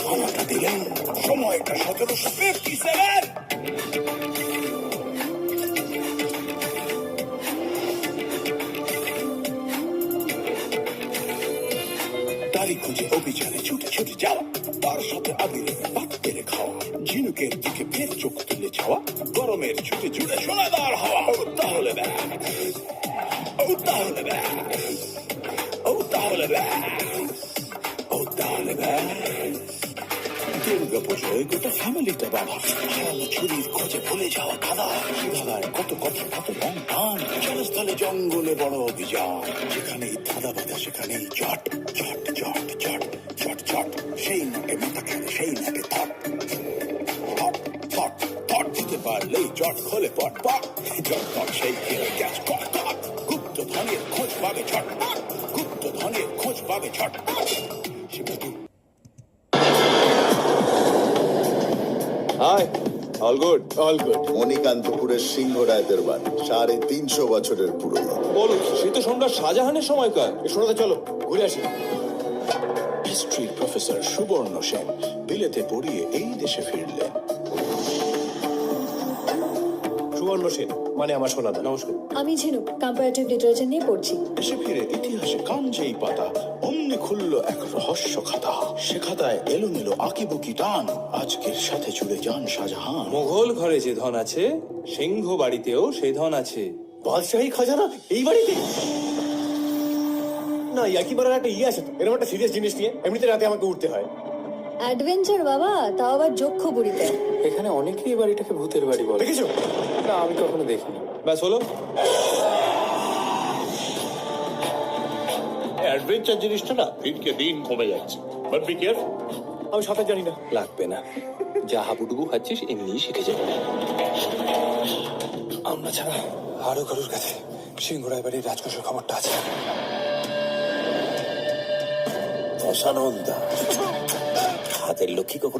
থানাটা দিলেন সময়টা 1757। তারই খোঁজে অভিযানে ছুটে ছুটে যাওয়া, তার সাথে আবিরে পাত পেরে খাওয়া, ঝিনুকের দিকে ফের চোখ তুলে যাওয়া, গরমের ছুটে ছুটে সোনাদার হাওয়া। ও তাহলে ব্যাগ, ও তাহলে ব্যাগ, ও তাহলে ব্যাগ, ও তাহলে ব্যাগ। দুর্গা পুজোয় গোটা ফ্যামিলিটা বাবা, হারানো চুরির খোঁজে ভুলে যাওয়া দাদা, দাদার কত কথা কত রং টান, জলস্থলে জঙ্গলে বড় অভিযান, যেখানেই ধাঁধা বাঁধা সেখানেই চট চট চট চট চট চট, সেই নাটে মাথা খেলে সেই নাটে থট থট থট থট, দিতে পারলেই চট খোলে পট পট, চট পট সেই খেলে গ্যাস কট কট, গুপ্ত ধনের খোঁজ পাবে ছটপট, গুপ্ত ধনের খোঁজ পাবে ছটপট। Hi, all good. All good. মণিকান্তপুরের সিংহরায়দের বাড়ি 350 বছরের পুরনো। বলো, সে তো সম্রাট শাহজাহানের সময়কার। শোনাতে চলো ঘুরে আসি। হিস্ট্রি প্রফেসর সুবর্ণ সেন বিলেতে পড়িয়ে এই দেশে ফিরলেন। সুবর্ণ সেন মানে আমার সোনাদা। নমস্কার। আমি ঝিনুক, কম্পারেটিভ লিটারেচার নিয়ে পড়ছি। দেশে ফিরে ইতিহাসে কান যেই পাতা, অমনি খুলল এক রহস্য খাতা। সে খাতায় এলোমেলো আঁকিবুকি টান, আজকের সাথে জুড়ে যান শাহজাহান। মোগল ঘরে যে ধন আছে, সিংহ বাড়িতেও সেই ধন আছে। বাদশাহী খাজানা এই বাড়িতে? না, ইয়াকি মারার একটা আছে তো, এরকম একটা সিরিয়াস জিনিস নিয়ে এমনিতে রাতে আমাকে উঠতে হয়। অ্যাডভেঞ্চার বাবা, তাও আবার যক্ষ বুড়িতে। এখানে অনেকেই বাড়িটাকে ভূতের বাড়ি বলে। দেখেছো? না, আমি কখনো দেখিনি। ব্যাস হলো। অ্যাডভেঞ্চার জিনিসটা না দিনকে দিন কমে যাচ্ছে, বাট বি কেয়ারফুল। আমি সাঁতার জানি না। লাগবে না, যা হাবুডুবু খাচ্ছিস এমনিই শিখে যাবে। আমরা ছাড়া আরো কারোর কাছে সিংহরায় বাড়ির রাজকোষের খবরটা আছে। অসানন্দা, হাতের লক্ষ্মী কখনো